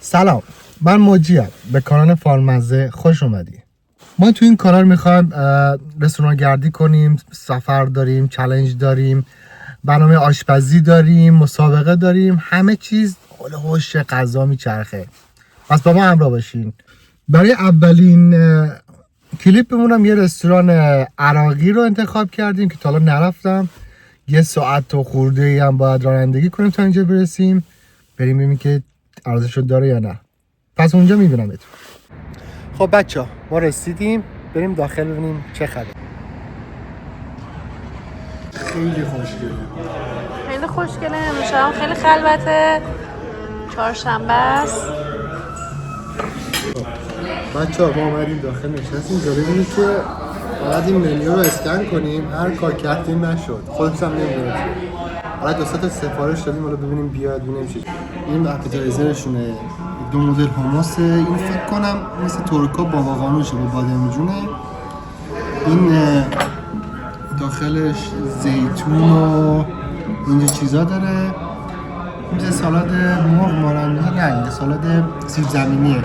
سلام، من موجیم. به کانال فارمزه خوش اومدی. ما تو این کانال میخوایم رستوران گردی کنیم، سفر داریم، چالش داریم، برنامه آشپزی داریم، مسابقه داریم، همه چیز حول هوش غذا میچرخه. پس با ما همراه باشین. برای اولین کلیپمون یه رستوران عراقی رو انتخاب کردیم که تا حالا نرفتم. یه ساعت و خورده‌ای هم باید رانندگی کنیم تا اینجا برسیم. بریم ببینیم که ارزشش داره یا نه. پس اونجا میبینمتون. خب بچه‌ها، ما رسیدیم. بریم داخل ببینیم چه خبره. خیلی خوشگله. خیلی خوشگله. امروز هم خیلی خلوته. چهارشنبه است. بچه‌ها ما اومدیم داخل نشستیم. جالب اینه که باید این منیو رو اسکن کنیم. هر کار کردیم نشد. خودش هم نمی‌دونه. حالا دو تا سفارش دادیم، حالا ببینیم بیاد ببینیم چی. این اپیتایزرشونه. دو مدل حمص. این فکر کنم مثل ترکا بابا قانوشه با بادمجونه. این داخلش زیتون و اینجا چیزا داره. این سالاد مرغ ماننده، نه این سالاد سیب زمینیه.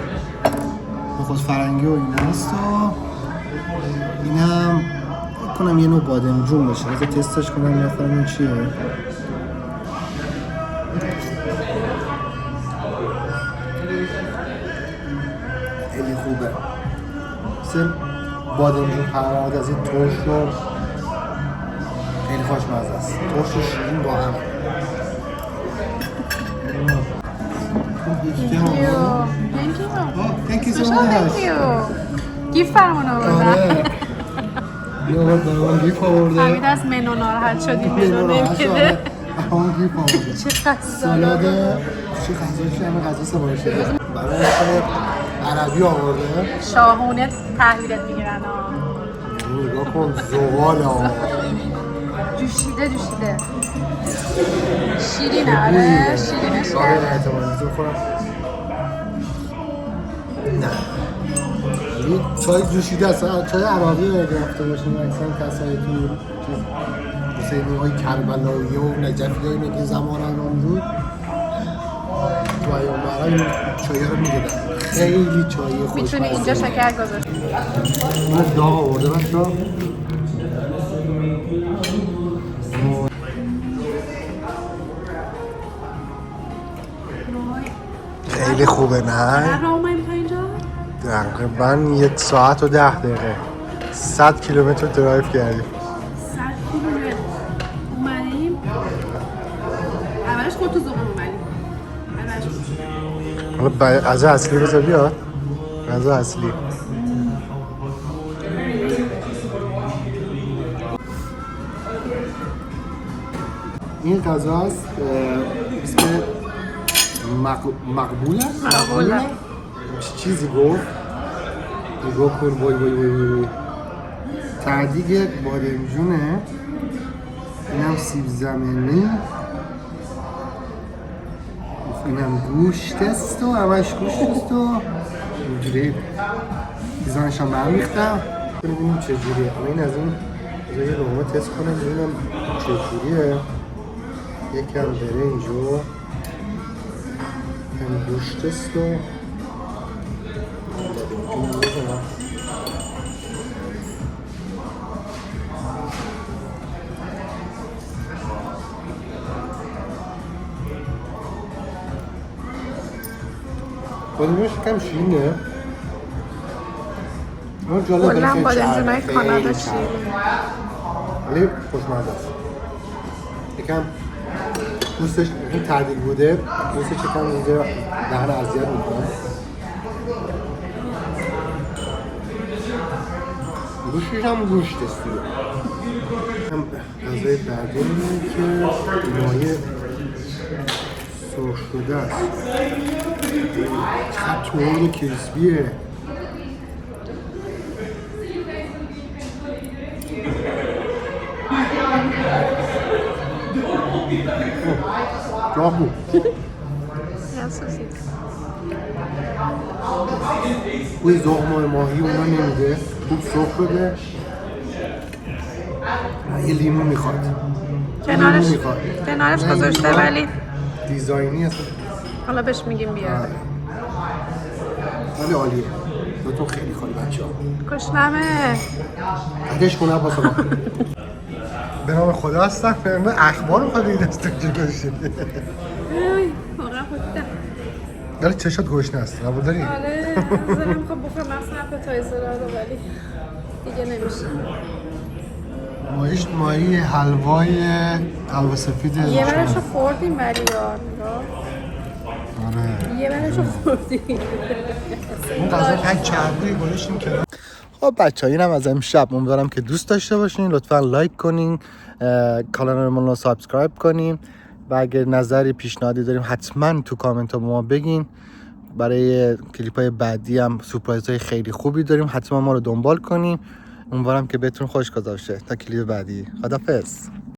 خود فرنگی و این هست و اینم فکر کنم یه نوع بادمجون باشه. از تستش کنم نفرم این چیه. خیلی خوبه. مثل بادمجون پرورده از این ترش رو خیلی خوشمزه است. ترش و شیرین با هم. Thank you so much. گیف فرمون آوردن. یه آورد برای گیف آورده. حمید از منو ناراحت شدیم. منو نمیده. همون گیف آورده. چه سالاد چه غذایی همه غذا سفارش داده. برای عربی آورده. شاهونه تحویلت میگیرن ها. نگاه کن زغال آورده. جوشیده شیرینه. آره شیرینش آره کرده. احتمالاً بخورم. نه این چای جوشیده است. چای عراقی رو گرفته باشیم اکثر کسایی تو حسینی های کربلایی و نجفی های میگه زمان ایران بود تو ایام برای این چای رو میگیدن. خیلی چای خوشمزه. میتونی اینجا شکر گذاشت. من داغ آورده بچه. خیلی خوبه نه؟ تقریبا 1 ساعت و 10 دقیقه 100 کیلومتر درایو کردیم. 100 کیلومتر اومدیم. اولش خود تو زغم اومدیم. حالا غذا اصلی بذار بیاد. غذا اصلی این غذاست. اسم مقبوله؟ چیزی گفت نگاه کن. وای تعدیق بادمجونه. اینم سیب زمینی. اینم گوشت است و همش گوشت است و اینجوری دیزاینش هم برمیختم. ببینیم چجوریه. این از این یه لقمه تست کنم ببینم چجوریه. یکم برنج و هم گوشت است و بادمجونش کم شیرینه. کلا بادمجونای کانادا شیرینه ولی خوشمزه است. یکم پوستش این تعدیل بوده. پوستش یکم اینجا دهن اذیت میکنه. گوشتش هم گوشت است دیگه. هم غذای بعدی اینه که مایه سرخ شده است. چقدر تورد کریسپیه. جاهو بوی زغمای ماهی اونا نمیده. خوب سرخ شده. یه لیمون میخواد. کنارش گذاشته ولی دیزاینی هست. حالا بهش میگیم بیاد. ولی عالیه. دوتون خیلی خالی بچه‌ها. گشنمه. عدش کنه با شما. به نام خدا هستم. من اخبار رو خیلی دست تو گذاشته. واقعا خودم. داره چشات گوشنه است. قبول داری؟ آره. زنم میخوام بخورم مثلا اپتایزر رو ولی دیگه نمیشه. مایی حلوا سفید. یه برشو خوردیم ولی آره. یه برشو خوردیم. اون غذا پک کردی گذاشتیم کنار. خب بچه‌ها اینم از امشب. امیدوارم که دوست داشته باشین. لطفا لایک کنین، کانال ما رو سابسکرایب کنین و اگر نظری پیشنهادی داریم حتما تو کامنت ها به ما بگین. برای کلیپ های بعدی هم سورپرایز های خیلی خوبی داریم، حتما ما رو دنبال کنین. امیدوارم که بهتون خوش گذشته. تا کلیپ بعدی، خدافظ.